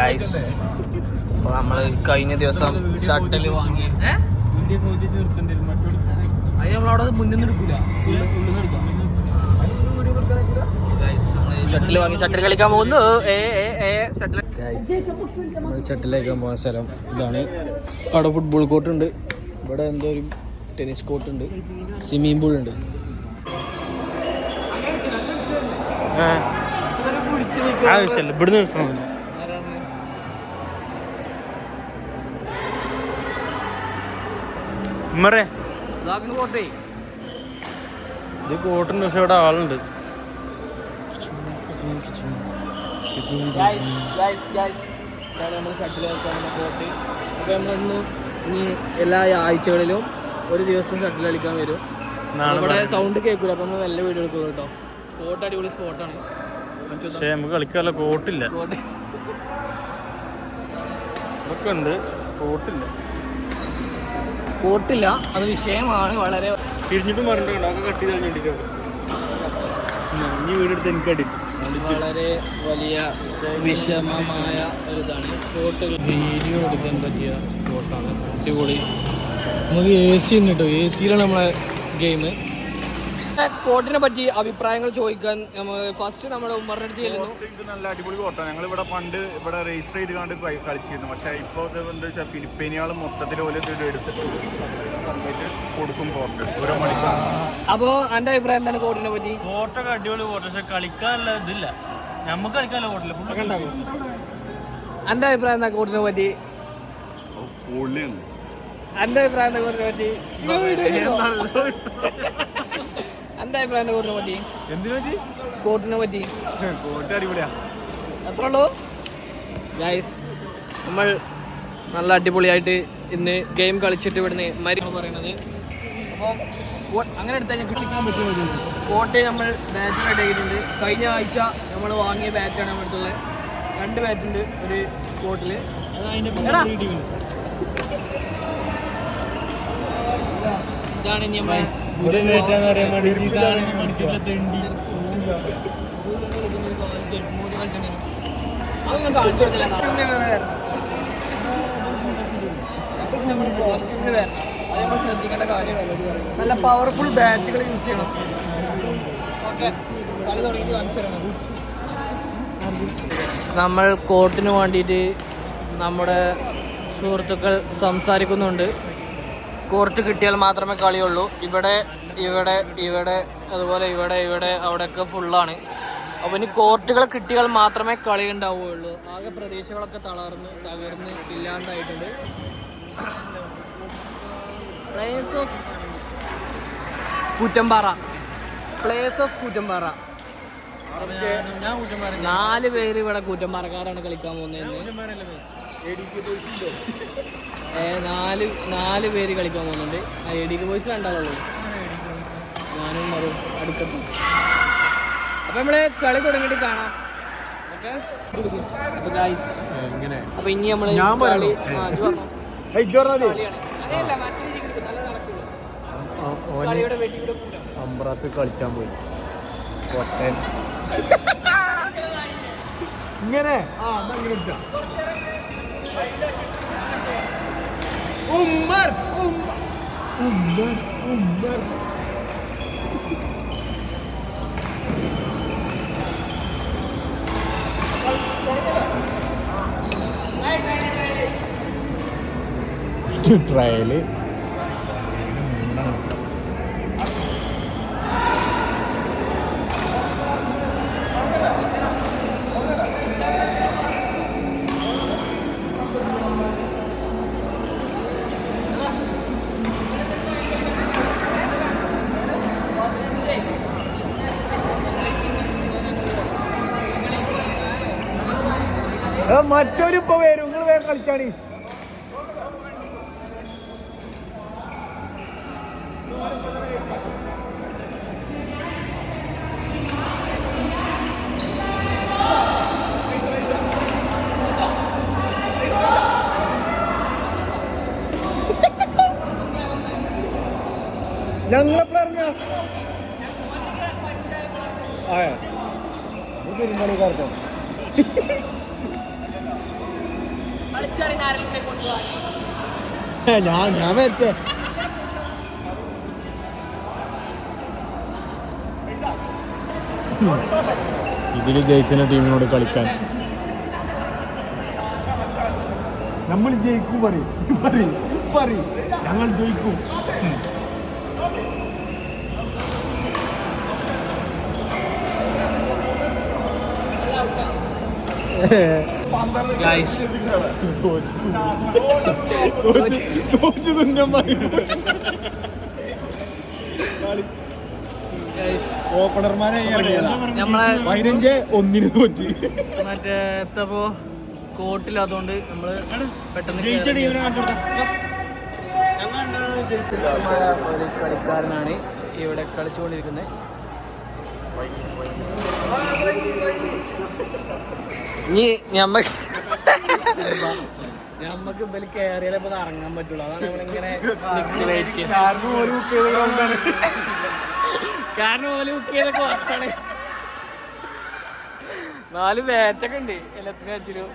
Guys, അപ്പോൾ നമ്മൾ കഴിഞ്ഞ ദിവസം ഷട്ടിൽ വാങ്ങി. അത് നമ്മളവിടെ മുന്നിൽ നിന്ന് എടുക്കില്ല, ഉള്ളിൽ നിന്ന് എടുക്കാം. ഷട്ടിൽ വാങ്ങി ഷട്ടിൽ കളിക്കാൻ പോകുന്നു. ഷട്ടിൽ കളിക്കാൻ പോകുന്ന സ്ഥലം ഇതാണ്. അവിടെ ഫുട്ബോൾ കോർട്ട് ഉണ്ട്, ഇവിടെ എന്തോ ഒരു ടെന്നീസ് കോർട്ട് ഉണ്ട്, സ്വിമ്മിംഗ് പൂൾ ഉണ്ട്. ഇവിടുന്ന് ഇത് കോട്ടുണ്ട്, പക്ഷെ ഇവിടെ ആളുണ്ട്. നമ്മൾ ഷട്ടിൽ കളിക്കാൻ കോർട്ട്. അപ്പോൾ നമ്മളിന്ന് ഇനി എല്ലാ ആഴ്ചകളിലും ഒരു ദിവസം ഷട്ടിൽ കളിക്കാൻ വരും. ഇവിടെ സൗണ്ട് കേൾക്കില്ല, അപ്പം നമ്മൾ നല്ല വീഡിയോ എടുക്കുള്ളൂ കേട്ടോ. സ്പോട്ട് അടിപൊളി സ്പോട്ടാണ്, പക്ഷേ നമുക്ക് കളിക്കാനുള്ള കോർട്ടില്ല. ഇതൊക്കെ ഉണ്ട്, കോർട്ടില്ല. അത് വിഷയമാണ്. വളരെ തിരിഞ്ഞിട്ടും പറഞ്ഞിട്ടുണ്ട്, അതൊക്കെ കട്ട് ചെയ്ത് കഴിഞ്ഞിട്ടുണ്ട്. ഇനി വീടെടുത്ത് എനിക്ക് അടിക്കും. വളരെ വലിയ വിഷമമായ ഒരു ഇതാണ്. സ്പോട്ട് വീഡിയോ എടുക്കാൻ പറ്റിയ സ്പോട്ടാണ്, അടിപൊളി. നമുക്ക് AC ഉണ്ട് കേട്ടോ, AC-യിലാണ് നമ്മളെ ഗെയിം. കോർട്ടിനെ പറ്റി അഭിപ്രായങ്ങൾ ചോദിക്കാൻ നമ്മൾ ഫസ്റ്റ് നമ്മുടെ ഉമ്മറിന്റെ അടുത്ത് ചെല്ലുന്നു. ഇത് നല്ല അടിപൊളി കോർട്ടാണ്. ഞങ്ങൾ ഇവിടെ പണ്ട് ഇവിടെ രജിസ്റ്റർ ചെയ്ത് കണ്ട് കളിച്ചിരുന്നു. പക്ഷേ ഇപ്പോൾ എന്താ വെച്ചാൽ ഫിലിപ്പീനികൾ മൊത്തത്തിൽ പോലെ എടുത്തിട്ട് കൊടുക്കും കോർട്ട് ഓരോ മണിക്കൂർ. അപ്പോൾ എൻ്റെ അഭിപ്രായം എന്താണ് കോർട്ടിനെ പറ്റി? കോർട്ടൊക്കെ അടിപൊളി കോർട്ട്, പക്ഷെ കളിക്കാനുള്ള ഇതില്ല, നമുക്ക് കളിക്കാനുള്ള കോർട്ടില്ല. എൻ്റെ അഭിപ്രായം എന്താ കോർട്ടിനെ പറ്റി? എൻ്റെ അഭിപ്രായം എന്താ കോർട്ടിനെ പറ്റി? എൻ്റെ അഭിപ്രായം കോർട്ടിനെ പറ്റി? എന്തിനു പറ്റി? കോർട്ടിനെ പറ്റി കോർട്ട് അടിപൊളിയാ, അത്രേ ഉള്ളൂ ഗൈസ്. നമ്മൾ നല്ല അടിപൊളിയായിട്ട് ഇന്ന് ഗെയിം കളിച്ചിട്ട് ഇവിടുന്ന് പറയണത്. അപ്പോൾ അങ്ങനെ എടുത്താൽ ഞാൻ കളിക്കാൻ പറ്റുമോ? കോർട്ട് നമ്മൾ ബാറ്റ് റെഡി ആക്കിയിട്ടുണ്ട്. കഴിഞ്ഞ ആഴ്ച നമ്മൾ വാങ്ങിയ ബാറ്റാണ് നമ്മുടെ അടുത്തുള്ളത്. 2 ബാറ്റുണ്ട് ഒരു കോർട്ടിൽ. ഇതാണ് ഇനി നമ്മൾ അതൊന്നും കാണിച്ചു കൊടുക്കില്ല. നമ്മൾ കോസ്റ്റ്യൂമിന് വരണം, അത് നമ്മൾ ശ്രദ്ധിക്കേണ്ട കാര്യമാണ്. നല്ല പവർഫുൾ ബാറ്റുകൾ യൂസ് ചെയ്യണം. ഓക്കെ, കളി തുടങ്ങിയിട്ട് കാണിച്ചു തരണം. നമ്മൾ കോർട്ടിന് വേണ്ടിയിട്ട് നമ്മുടെ സുഹൃത്തുക്കൾ സംസാരിക്കുന്നുണ്ട്. കോർട്ട് കിട്ടിയാൽ മാത്രമേ കളിയുള്ളൂ. ഇവിടെ അതുപോലെ ഇവിടെ അവിടെയൊക്കെ ഫുള്ളാണ്. അപ്പോൾ ഇനി കോർട്ടുകൾ കിട്ടിയാൽ മാത്രമേ കളി ഉണ്ടാവുകയുള്ളൂ. ആകെ പ്രതീക്ഷകളൊക്കെ തകർന്ന് ഇല്ലാണ്ടായിട്ടുണ്ട്. പ്ലേസ് ഓഫ് കൂറ്റമ്പാറ 4 പേര് ഇവിടെ കൂറ്റമ്പാറക്കാരാണ് കളിക്കാൻ പോകുന്നത്. 4 പേര് കളിക്കാൻ പോകുന്നുണ്ട്. ADK ബോയ്സ് 2 ആളുള്ളൂ, ഞാനും വരും അടുത്തെത്തും. അപ്പം നമ്മൾ കളി തുടങ്ങിയിട്ട് കാണാം. ഓക്കെ, അപ്പം ഇനി നമ്മൾ കളി അംബ്രാസ് കളിച്ചാൻ പോയി ഇങ്ങനെ ഉമ്മർ ട്രയല് മറ്റൊരിപ്പോ വരും, നിങ്ങൾ വേഗം കളിച്ചാണി. ഞങ്ങളെപ്പോഴ പെരുമണിക്കാർക്കോ ഞാൻ വരട്ടെ. ഇതിൽ ജയിച്ച ടീമിനോട് കളിക്കാൻ നമ്മൾ ജയിക്കും പറയും ഞങ്ങൾ ജയിക്കും. ഓപ്പണർമാരെ നമ്മളെ 15-1 തോറ്റി. മറ്റേ എത്തപ്പോ കോട്ടിൽ, അതുകൊണ്ട് നമ്മള് പെട്ടെന്ന് വ്യത്യസ്തമായ ഒരു കളിക്കാരനാണ് ഇവിടെ കളിച്ചുകൊണ്ടിരിക്കുന്നത്. ഇനി ഞമ്മക്ക് ഇവര് കയറിയാലേ ഇപ്പൊ ഇറങ്ങാൻ പറ്റുള്ളൂ. അതാണ് നമ്മളിങ്ങനെ കാരണം പോലെ ബുക്ക് ചെയ്തൊക്കെ വർത്താണ്. 4 ബാച്ചൊക്കെ ഉണ്ട് എല്ലാത്തിനും വെച്ചിലും.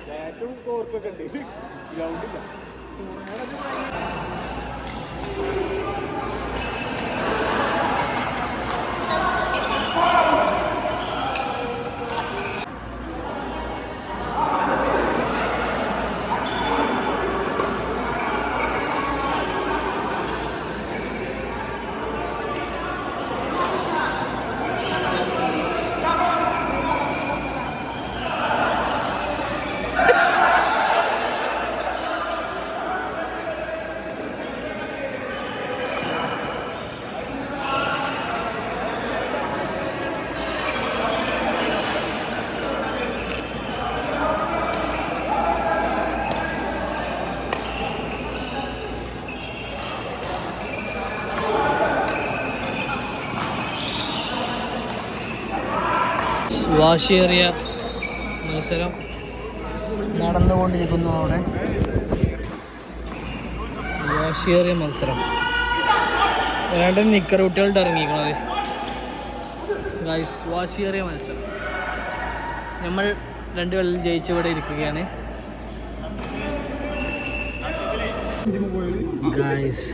വാശിയേറിയ മത്സരം നടന്നുകൊണ്ടിരിക്കുന്നു. അവിടെ വാശിയേറിയ മത്സരം. രണ്ട് നിക്കർ കുട്ടികളുടെ ഇറങ്ങിയിരിക്കണത് ഗൈസ്. വാശിയേറിയ മത്സരം. നമ്മൾ 2 കളിൽ ജയിച്ച് ഇവിടെ ഇരിക്കുകയാണ് ഗൈസ്.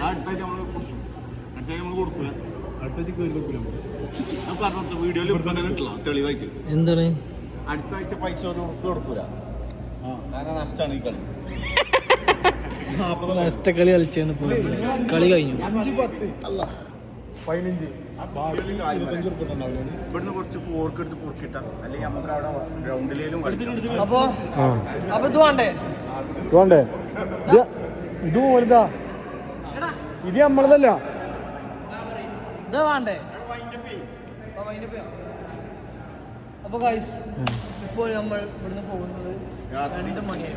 എന്താണ് അടുത്ത ആഴ്ച പൈസ കൊടുക്കൂല, നഷ്ടമാണ് ഈ കളി. നഷ്ടക്കളി കളിച്ചാണ് കളി കഴിഞ്ഞു. 15 ഇവിടുന്ന് കുറച്ച് ഫോർക്ക് എടുത്ത് പൊറിച്ചിട്ട, അല്ലെങ്കിൽ നമുക്ക് അവിടെ ഗ്രൗണ്ടിലേലും അപ്പൊ ഇത് വേണ്ടേ ഇത് പോലതാ, ഇത് നമ്മളതല്ല. ഇത് വേണ്ടേ? അപ്പൊ ഗൈസ്, ഇപ്പോൾ നമ്മൾ ഇവിടുന്ന് പോകുന്നത് 2 മണിയായി.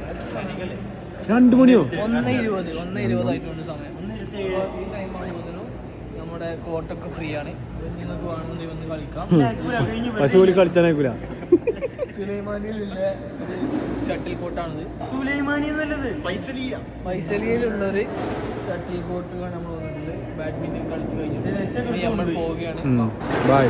2 മണിയോ? 1:20 ആയിട്ടുണ്ട് സമയം. അപ്പോൾ ഈ ടൈം ആകുമ്പോഴത്തേനും നമ്മുടെ കോട്ടൊക്കെ ഫ്രീ ആണ്. നിങ്ങൾക്ക് വേണമെങ്കിൽ വന്ന് കളിക്കാം. പക്ഷെ പോലും കളിച്ചാനായിക്കൂല. സുലൈമാനിയിലുള്ള ഷട്ടിൽ കോട്ടാണിത്. ഫൈസലിയിലുള്ളൊരു ഷട്ടിൽ കോട്ട് നമ്മൾ വന്നിട്ടുണ്ട്. ബാഡ്മിന്റൺ കളിച്ച് കഴിഞ്ഞിട്ട് നമ്മൾ പോവുകയാണ്. ബൈ.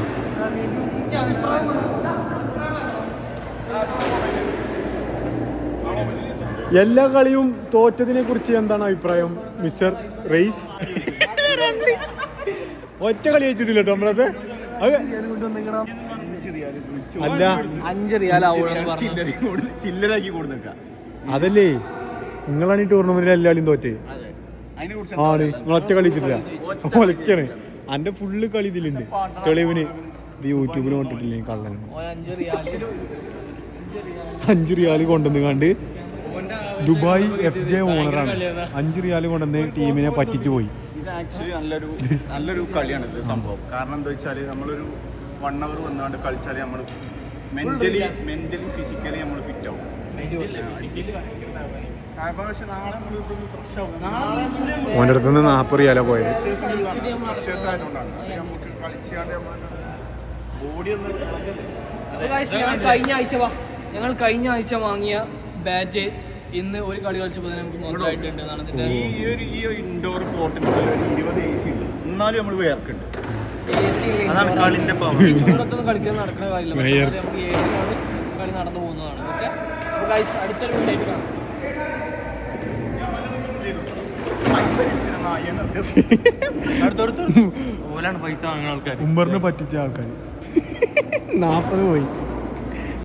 എല്ലാ കളിയും തോറ്റതിനെ കുറിച്ച് എന്താണ് അഭിപ്രായം മിസ്റ്റർ റെയ്സ്? ഒറ്റ കളി വെച്ചിട്ടില്ല കേട്ടോ നമ്മളത്. അല്ല, 5 റിയാൽ ചില്ലറാക്കി കൊടുക്ക. അതല്ലേ നിങ്ങളാണ് ഈ ടൂർണമെന്റിൽ എല്ലാ കളിയും തോറ്റേ ആണ്. നിങ്ങൾ ഒറ്റ കളി വെച്ചിട്ടില്ല, ഒലക്കാണ്. എന്റെ ഫുള്ള് കളി ഇതിലുണ്ട് തെളിവിന്. ഇത് യൂട്യൂബിൽ കൊണ്ടിട്ടില്ലേ കള്ളൻ. 5 റിയാൽ കൊണ്ടുവന്ന് കണ്ട് ദുബായ് FJ ഓണറാണ്. 5 റിയാൽ കൊണ്ടുവന്ന് ടീമിനെ പറ്റിച്ചു പോയി. ഇത് ആക്ച്വലി നല്ലൊരു കളിയാണ് ഇത് സംഭവം. കാരണം എന്താ വെച്ചാൽ നമ്മളൊരു 1 അവർ വന്നുകൊണ്ട് കളിച്ചാൽ നമ്മൾ മെന്റലി ഫിസിക്കലി നമ്മൾ ഫിറ്റ് ആവും. പക്ഷെ നാളെ നമ്മൾ ഫ്രഷ് ആവും. ഓൻ്റെ അടുത്ത് നിന്ന് 40 റിയാലാ പോയത്. ആയതുകൊണ്ടാണ് നമുക്ക് കളിച്ചാണ്ട് ബോഡി ഒന്ന് ഞങ്ങൾ കഴിഞ്ഞ ആഴ്ച വാങ്ങിയ ബാറ്റ് ഇന്ന് ഒരു കളി കളിച്ചപ്പോൾ നമുക്ക് മുതലായിട്ടുണ്ട്. ഈ ഇൻഡോർ കോർട്ടിന് 20 AC ഉണ്ട്, എന്നാലും നമ്മൾ വേർക്കുണ്ട്. ചൂടത്തൊന്നും കളിക്കാൻ നടക്കുന്ന കാര്യമില്ല. നമുക്ക് AC കൊണ്ട് കളി നടന്നു പോകുന്നതാണ്. ഓക്കെ, അടുത്തൊരു വീഡിയോ കാണാം. ഓലാണ് പൈസ വാങ്ങുന്ന ആൾക്കാർ. ഉമ്മറിനെ പറ്റിച്ച ആൾക്കാർ 40 പോയി.